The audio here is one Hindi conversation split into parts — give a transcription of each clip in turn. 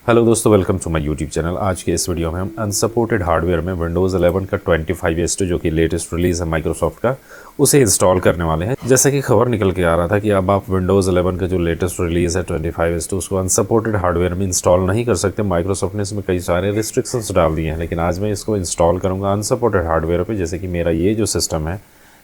हेलो दोस्तों, welcome to my YouTube channel. आज के इस वीडियो में हम अनसपोर्टेड हार्डवेयर में विंडोज़ 11 का 25S2 जो कि लेटेस्ट रिलीज़ है माइक्रोसॉफ्ट का, उसे इंस्टॉल करने वाले हैं। जैसा कि खबर निकल के आ रहा था कि अब आप विंडोज़ 11 का जो लेटेस्ट रिलीज़ है 25S2 उसको अनसपोर्टेड हार्डवेयर में इंस्टॉल नहीं कर सकते। माइक्रोसॉफ्ट ने इसमें कई सारे रिस्ट्रिक्शंस डाल दिए हैं, लेकिन आज मैं इसको इंस्टॉल करूँगा अनसपोर्टेड हार्डवेयर पर। जैसे कि मेरा ये जो सिस्टम है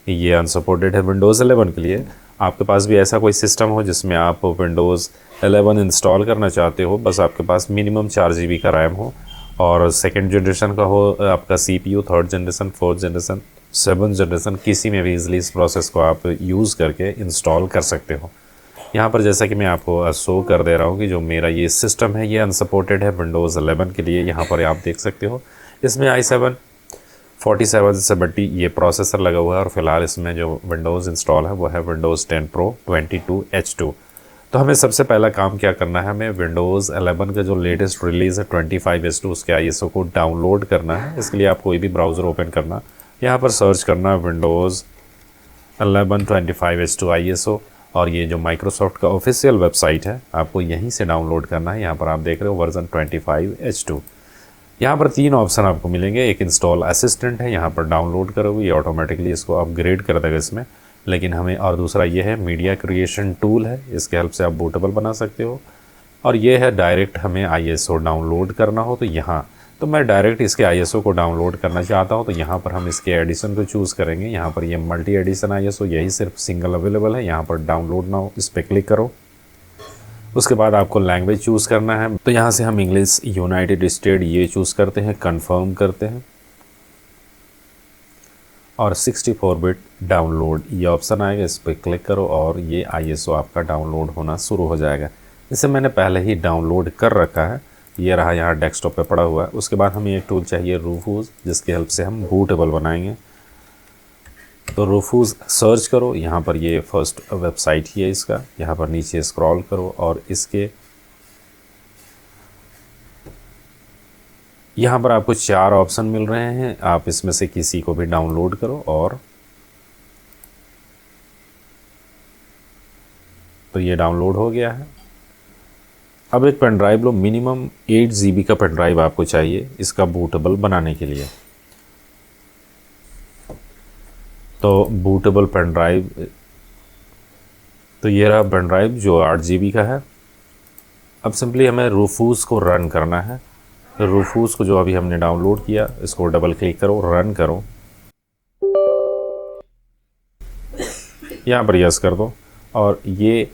ये अनसपोर्टेड है विंडोज़ 11 के लिए। आपके पास भी ऐसा कोई सिस्टम हो जिसमें आप विंडोज़ 11 इंस्टॉल करना चाहते हो, बस आपके पास मिनिमम 4 GB का रैम हो और सेकंड जनरेशन का हो आपका CPU, third generation, fourth generation, seventh generation, किसी में भी इजीली इस प्रोसेस को आप यूज़ करके इंस्टॉल कर सकते हो। यहाँ पर जैसा कि मैं आपको शो कर दे रहा हूँ कि जो मेरा ये सिस्टम है ये अनसपोर्टेड है विंडोज़ 11 के लिए। यहाँ पर आप देख सकते हो इसमें i7 4770 ये प्रोसेसर लगा हुआ है और फिलहाल इसमें जो विंडोज़ इंस्टॉल है वो है विंडोज़ 10 Pro 22H2। तो हमें सबसे पहला काम क्या करना है, हमें विंडोज़ 11 का जो लेटेस्ट रिलीज़ है 25S2 उसके ISO को डाउनलोड करना है। इसके लिए आप कोई भी ब्राउज़र ओपन करना, यहाँ पर सर्च करना विंडोज़ 11 25S2 ISO और ये जो माइक्रोसॉफ्ट का ऑफिशियल वेबसाइट है आपको यहीं से डाउनलोड करना है। यहाँ पर आप देख रहे हो वर्जन 25H2। यहाँ पर 3 ऑप्शन आपको मिलेंगे। एक इंस्टॉल असिस्टेंट है, यहाँ पर डाउनलोड करोगे ये ऑटोमेटिकली इसको अपग्रेड कर देगा इसमें, लेकिन हमें और दूसरा ये है मीडिया क्रिएशन टूल है, इसके हेल्प से आप बूटेबल बना सकते हो। और ये है डायरेक्ट हमें ISO डाउनलोड करना हो तो यहाँ, तो मैं डायरेक्ट इसके ISO को डाउनलोड करना चाहता हूँ तो यहाँ पर हम इसके एडिशन को चूज़ करेंगे। यहाँ पर ये मल्टी एडिशन ISO यही सिर्फ सिंगल अवेलेबल है, यहाँ पर डाउनलोड नाउ इस पर क्लिक करो। उसके बाद आपको लैंग्वेज चूज़ करना है, तो यहाँ से हम इंग्लिश यूनाइटेड स्टेट ये चूज़ करते हैं, कंफर्म करते हैं और 64 बिट डाउनलोड ये ऑप्शन आएगा, इस पर क्लिक करो और ये ISO आपका डाउनलोड होना शुरू हो जाएगा। इसे मैंने पहले ही डाउनलोड कर रखा है, ये रहा यहाँ डेस्कटॉप पे पड़ा हुआ है। उसके बाद हमें एक टूल चाहिए रूफूज, जिसकी हेल्प से हम बूटेबल बनाएंगे। तो रूफूज सर्च करो, यहाँ पर ये फर्स्ट वेबसाइट ही है इसका। यहाँ पर नीचे स्क्रॉल करो और इसके यहाँ पर आपको 4 ऑप्शन मिल रहे हैं, आप इसमें से किसी को भी डाउनलोड करो और तो ये डाउनलोड हो गया है। अब एक पेन ड्राइव लो, मिनिमम 8 GB का पेन ड्राइव आपको चाहिए इसका बूटेबल बनाने के लिए। तो बूटेबल पेन ड्राइव, तो ये रहा पेन ड्राइव जो 8 GB का है। अब सिंपली हमें रूफूज को रन करना है। रूफूज को जो अभी हमने डाउनलोड किया इसको डबल क्लिक करो, रन करो, यहाँ पर यस कर दो और ये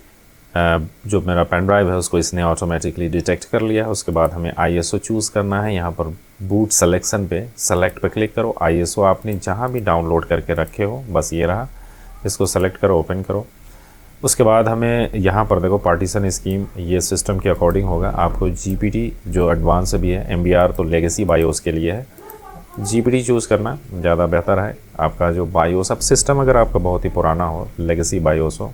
जो मेरा पेन ड्राइव है उसको इसने ऑटोमेटिकली डिटेक्ट कर लिया है। उसके बाद हमें ISO चूज़ करना है, यहाँ पर बूट सिलेक्शन पे सेलेक्ट पे क्लिक करो। ISO आपने जहाँ भी डाउनलोड करके रखे हो बस ये रहा, इसको सेलेक्ट करो, ओपन करो। उसके बाद हमें यहाँ पर देखो पार्टीशन स्कीम ये सिस्टम के अकॉर्डिंग होगा। आपको GPT जो एडवांस भी है, MBR तो लेगेसी बायोस के लिए है, GPT चूज़ करना ज़्यादा बेहतर है। आपका जो बायोस, अब सिस्टम अगर आपका बहुत ही पुराना हो, लेगेसी बायोस हो,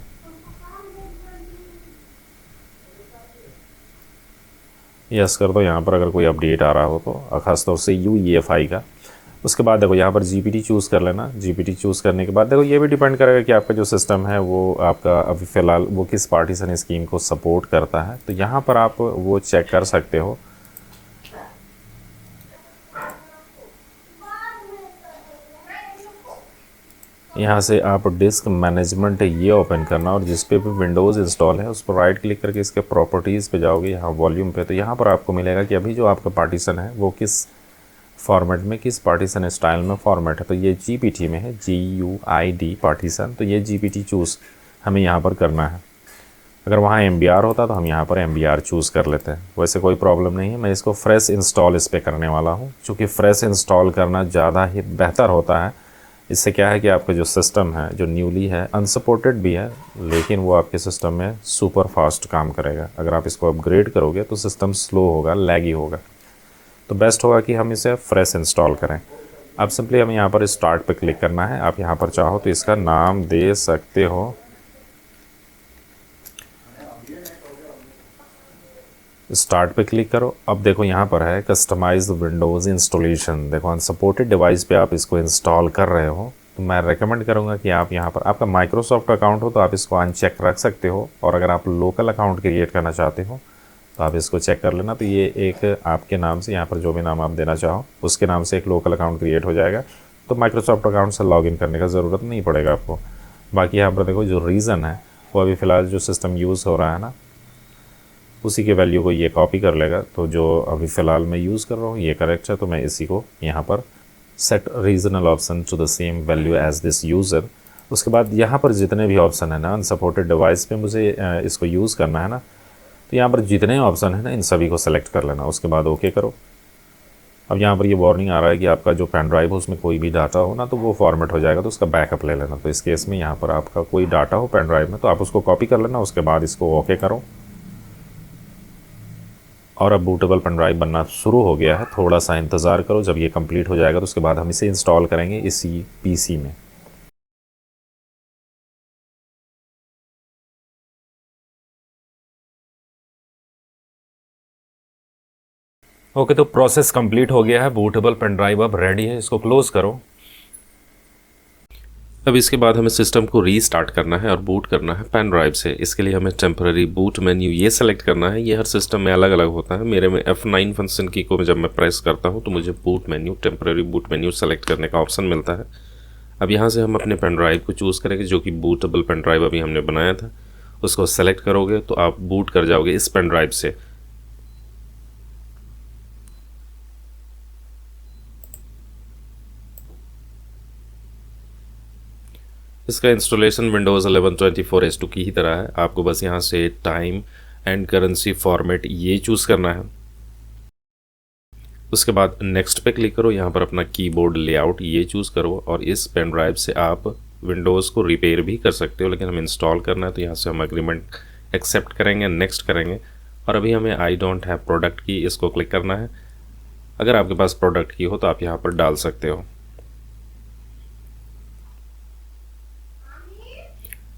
यस कर दो यहाँ पर अगर कोई अपडेट आ रहा हो तो, ख़ासतौर से UEFI का। उसके बाद देखो यहाँ पर GPT चूज़ कर लेना। GPT चूज़ करने के बाद देखो ये भी डिपेंड करेगा कि आपका जो सिस्टम है वो आपका अभी फ़िलहाल वो किस पार्टीशन स्कीम को सपोर्ट करता है, तो यहाँ पर आप वो चेक कर सकते हो। यहाँ से आप डिस्क मैनेजमेंट ये ओपन करना और जिस पे भी विंडोज़ इंस्टॉल है उस पर राइट क्लिक करके इसके प्रॉपर्टीज़ पे जाओगे, यहाँ वॉल्यूम पे, तो यहाँ पर आपको मिलेगा कि अभी जो आपका पार्टीशन है वो किस फॉर्मेट में, किस पार्टीशन स्टाइल में फॉर्मेट है। तो ये GPT में है, GUID पार्टीशन, तो ये GPT चूज़ हमें यहाँ पर करना है। अगर वहाँ MBR होता तो हम यहाँ पर MBR चूज़ कर लेते हैं, वैसे कोई प्रॉब्लम नहीं है। मैं इसको फ्रेश इंस्टॉल इस पर करने वाला हूँ, चूँकि फ्रेश इंस्टॉल करना ज़्यादा ही बेहतर होता है। इससे क्या है कि आपका जो सिस्टम है जो न्यूली है, अनसपोर्टेड भी है, लेकिन वो आपके सिस्टम में सुपर फास्ट काम करेगा। अगर आप इसको अपग्रेड करोगे तो सिस्टम स्लो होगा, लैगी होगा, तो बेस्ट होगा कि हम इसे फ्रेश इंस्टॉल करें। अब सिंपली हमें यहाँ पर स्टार्ट पे क्लिक करना है। आप यहाँ पर चाहो तो इसका नाम दे सकते हो, स्टार्ट पे क्लिक करो। अब देखो यहाँ पर है कस्टमाइज्ड विंडोज़ इंस्टॉलेशन। देखो अनसपोर्टेड डिवाइस पे आप इसको इंस्टॉल कर रहे हो तो मैं रेकमेंड करूँगा कि आप यहाँ पर, आपका माइक्रोसॉफ्ट अकाउंट हो तो आप इसको अनचेक रख सकते हो, और अगर आप लोकल अकाउंट क्रिएट करना चाहते हो तो आप इसको चेक कर लेना। तो ये एक आपके नाम से, यहाँ पर जो भी नाम आप देना चाहो उसके नाम से एक लोकल अकाउंट क्रिएट हो जाएगा। तो माइक्रोसॉफ्ट अकाउंट से लॉगिन करने का ज़रूरत नहीं पड़ेगा आपको। बाकी यहाँ पर देखो जो रीज़न है वो अभी फ़िलहाल जो सिस्टम यूज़ हो रहा है ना, उसी के वैल्यू को ये कॉपी कर लेगा। तो जो अभी फ़िलहाल मैं यूज़ कर रहा हूँ ये करेक्ट है, तो मैं इसी को यहाँ पर set regional option to the same value as this user. उसके बाद यहाँ पर जितने भी ऑप्शन है ना, अनसपोर्टेड डिवाइस पे मुझे इसको यूज़ करना है ना, तो यहाँ पर जितने ऑप्शन है ना इन सभी को सेलेक्ट कर लेना। उसके बाद ओके करो। अब यहाँ पर ये वार्निंग आ रहा है कि आपका जो पेन ड्राइव हो उसमें कोई भी डाटा हो ना तो वो फॉर्मेट हो जाएगा, तो उसका बैकअप ले लेना। तो इस केस में यहाँ पर आपका कोई डाटा हो पेन ड्राइव में तो आप उसको कॉपी कर लेना, उसके बाद इसको ओके करो। और अब बूटेबल पेन ड्राइव बनना शुरू हो गया है। थोड़ा सा इंतज़ार करो, जब ये कंप्लीट हो जाएगा तो उसके बाद हम इसे इंस्टॉल करेंगे इसी पीसी में। ओके, तो प्रोसेस कंप्लीट हो गया है। बूटेबल पेन ड्राइव अब रेडी है, इसको क्लोज़ करो। अब इसके बाद हमें सिस्टम को रीस्टार्ट करना है और बूट करना है पेन ड्राइव से। इसके लिए हमें टेम्पररी बूट मेन्यू ये सेलेक्ट करना है। ये हर सिस्टम में अलग अलग होता है। मेरे में F9 फंक्शन की को जब मैं प्रेस करता हूँ तो मुझे boot menu, temporary boot menu select करने का ऑप्शन मिलता है। अब यहाँ से हम अपने पेन ड्राइव को चूज़ करेंगे, जो कि बूटेबल पेन ड्राइव अभी हमने बनाया था। उसको सेलेक्ट करोगे तो आप बूट कर जाओगे इस पेन ड्राइव से। इसका इंस्टॉलेशन विंडोज़ 11 24 की ही तरह है। आपको बस यहाँ से टाइम एंड करेंसी फॉर्मेट ये चूज़ करना है। उसके बाद नेक्स्ट पे क्लिक करो। यहाँ पर अपना कीबोर्ड लेआउट ये चूज़ करो और इस पेन ड्राइव से आप विंडोज़ को रिपेयर भी कर सकते हो, लेकिन हमें इंस्टॉल करना है तो यहाँ से हम एग्रीमेंट एक्सेप्ट करेंगे, नेक्स्ट करेंगे। और अभी हमें आई डोंट हैव प्रोडक्ट की, इसको क्लिक करना है। अगर आपके पास प्रोडक्ट की हो तो आप यहाँ पर डाल सकते हो।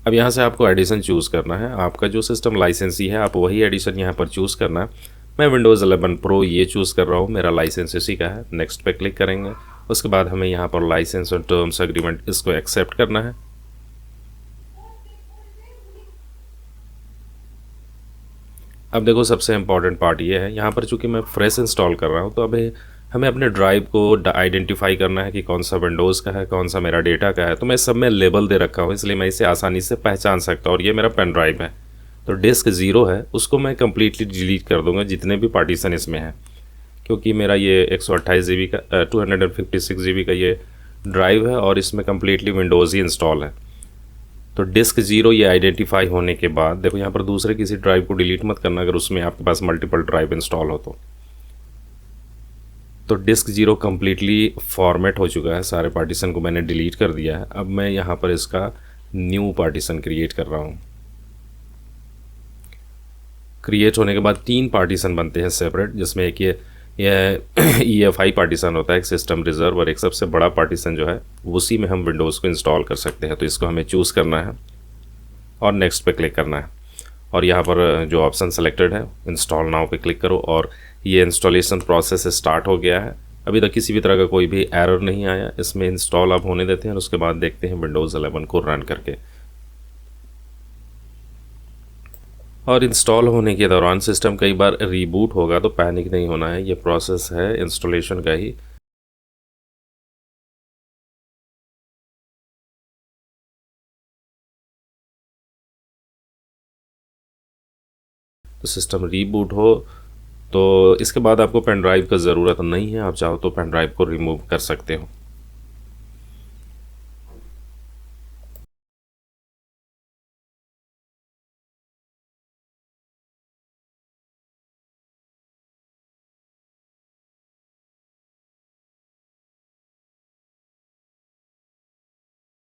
अब यहाँ से आपको एडिशन चूज़ करना है। आपका जो सिस्टम लाइसेंसी है आप वही एडिशन यहाँ पर चूज़ करना है। मैं विंडोज़ 11 प्रो ये चूज़ कर रहा हूँ, मेरा लाइसेंस इसी का है। नेक्स्ट पे क्लिक करेंगे। उसके बाद हमें यहाँ पर लाइसेंस और टर्म्स एग्रीमेंट इसको एक्सेप्ट करना है। अब देखो सबसे इम्पॉर्टेंट पार्ट ये है, यहाँ पर चूँकि मैं फ्रेश इंस्टॉल कर रहा हूँ तो अभी हमें अपने ड्राइव को आइडेंटिफाई करना है कि कौन सा विंडोज़ का है, कौन सा मेरा डेटा का है। तो मैं सब में लेबल दे रखा हूँ, इसलिए मैं इसे आसानी से पहचान सकता हूँ। और ये मेरा पेन ड्राइव है, तो डिस्क 0 है, उसको मैं कम्प्लीटली डिलीट कर दूँगा जितने भी पार्टीशन इसमें हैं, क्योंकि मेरा ये 128 GB का 256 GB का ये ड्राइव है और इसमें कम्प्लीटली विंडोज़ ही इंस्टॉल है। तो डिस्क 0 ये आइडेंटिफाई होने के बाद देखो यहाँ पर दूसरे किसी ड्राइव को डिलीट मत करना अगर उसमें आपके पास मल्टीपल ड्राइव इंस्टॉल हो तो डिस्क 0 कम्प्लीटली फॉर्मेट हो चुका है। सारे पार्टीशन को मैंने डिलीट कर दिया है। अब मैं यहाँ पर इसका न्यू पार्टीशन क्रिएट कर रहा हूँ। क्रिएट होने के बाद 3 पार्टीशन बनते हैं सेपरेट, जिसमें एक ये EFI पार्टीशन होता है, एक सिस्टम रिजर्व, और एक सबसे बड़ा पार्टीशन जो है उसी में हम विंडोज़ को इंस्टॉल कर सकते हैं। तो इसको हमें चूज़ करना है और नेक्स्ट पे क्लिक करना है। और यहाँ पर जो ऑप्शन सेलेक्टेड है इंस्टॉल नाउ पे क्लिक करो और ये इंस्टॉलेशन प्रोसेस स्टार्ट हो गया है। अभी तक किसी भी तरह का कोई भी एरर नहीं आया। इसमें इंस्टॉल आप होने देते हैं और उसके बाद देखते हैं विंडोज़ 11 को रन करके। और इंस्टॉल होने के दौरान सिस्टम कई बार रीबूट होगा तो पैनिक नहीं होना है, ये प्रोसेस है इंस्टॉलेशन का ही। तो सिस्टम रीबूट हो तो इसके बाद आपको पेन ड्राइव का ज़रूरत नहीं है, आप चाहो तो पेन ड्राइव को रिमूव कर सकते हो।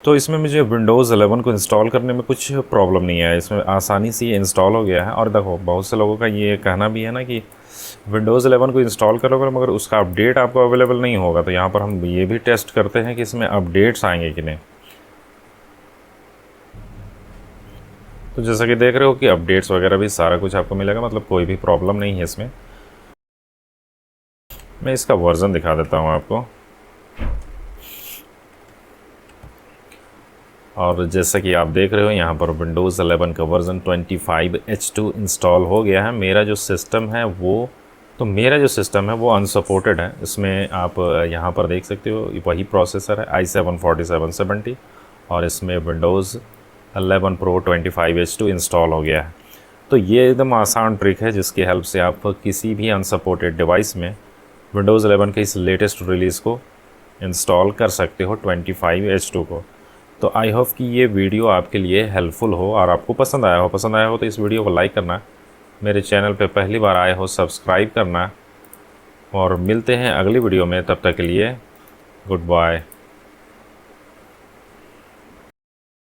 तो इसमें मुझे विंडोज़ 11 को इंस्टॉल करने में कुछ प्रॉब्लम नहीं है, इसमें आसानी से ये इंस्टॉल हो गया है। और देखो बहुत से लोगों का ये कहना भी है ना कि विंडोज़ 11 को इंस्टॉल करोगे मगर उसका अपडेट आपको अवेलेबल नहीं होगा। तो यहाँ पर हम ये भी टेस्ट करते हैं कि इसमें अपडेट्स आएंगे कि नहीं। तो जैसा कि देख रहे हो कि अपडेट्स वगैरह भी सारा कुछ आपको मिलेगा, मतलब कोई भी प्रॉब्लम नहीं है इसमें। मैं इसका वर्ज़न दिखा देता हूँ आपको। और जैसा कि आप देख रहे हो यहाँ पर विंडोज़ 11 का वर्ज़न 25H2 इंस्टॉल हो गया है। मेरा जो सिस्टम है वो अनसपोर्टेड है। इसमें आप यहाँ पर देख सकते हो वही प्रोसेसर है i7 4770 और इसमें विंडोज़ 11 प्रो 25H2 इंस्टॉल हो गया है। तो ये एकदम आसान ट्रिक है जिसकी हेल्प से आप किसी भी अनसपोर्टेड डिवाइस में विंडोज़ 11 के इस लेटेस्ट रिलीज़ को इंस्टॉल कर सकते हो 25H2 को। तो आई होप कि ये वीडियो आपके लिए हेल्पफुल हो और आपको पसंद आया हो तो इस वीडियो को लाइक करना, मेरे चैनल पे पहली बार आए हो सब्सक्राइब करना और मिलते हैं अगली वीडियो में। तब तक के लिए गुड बाय।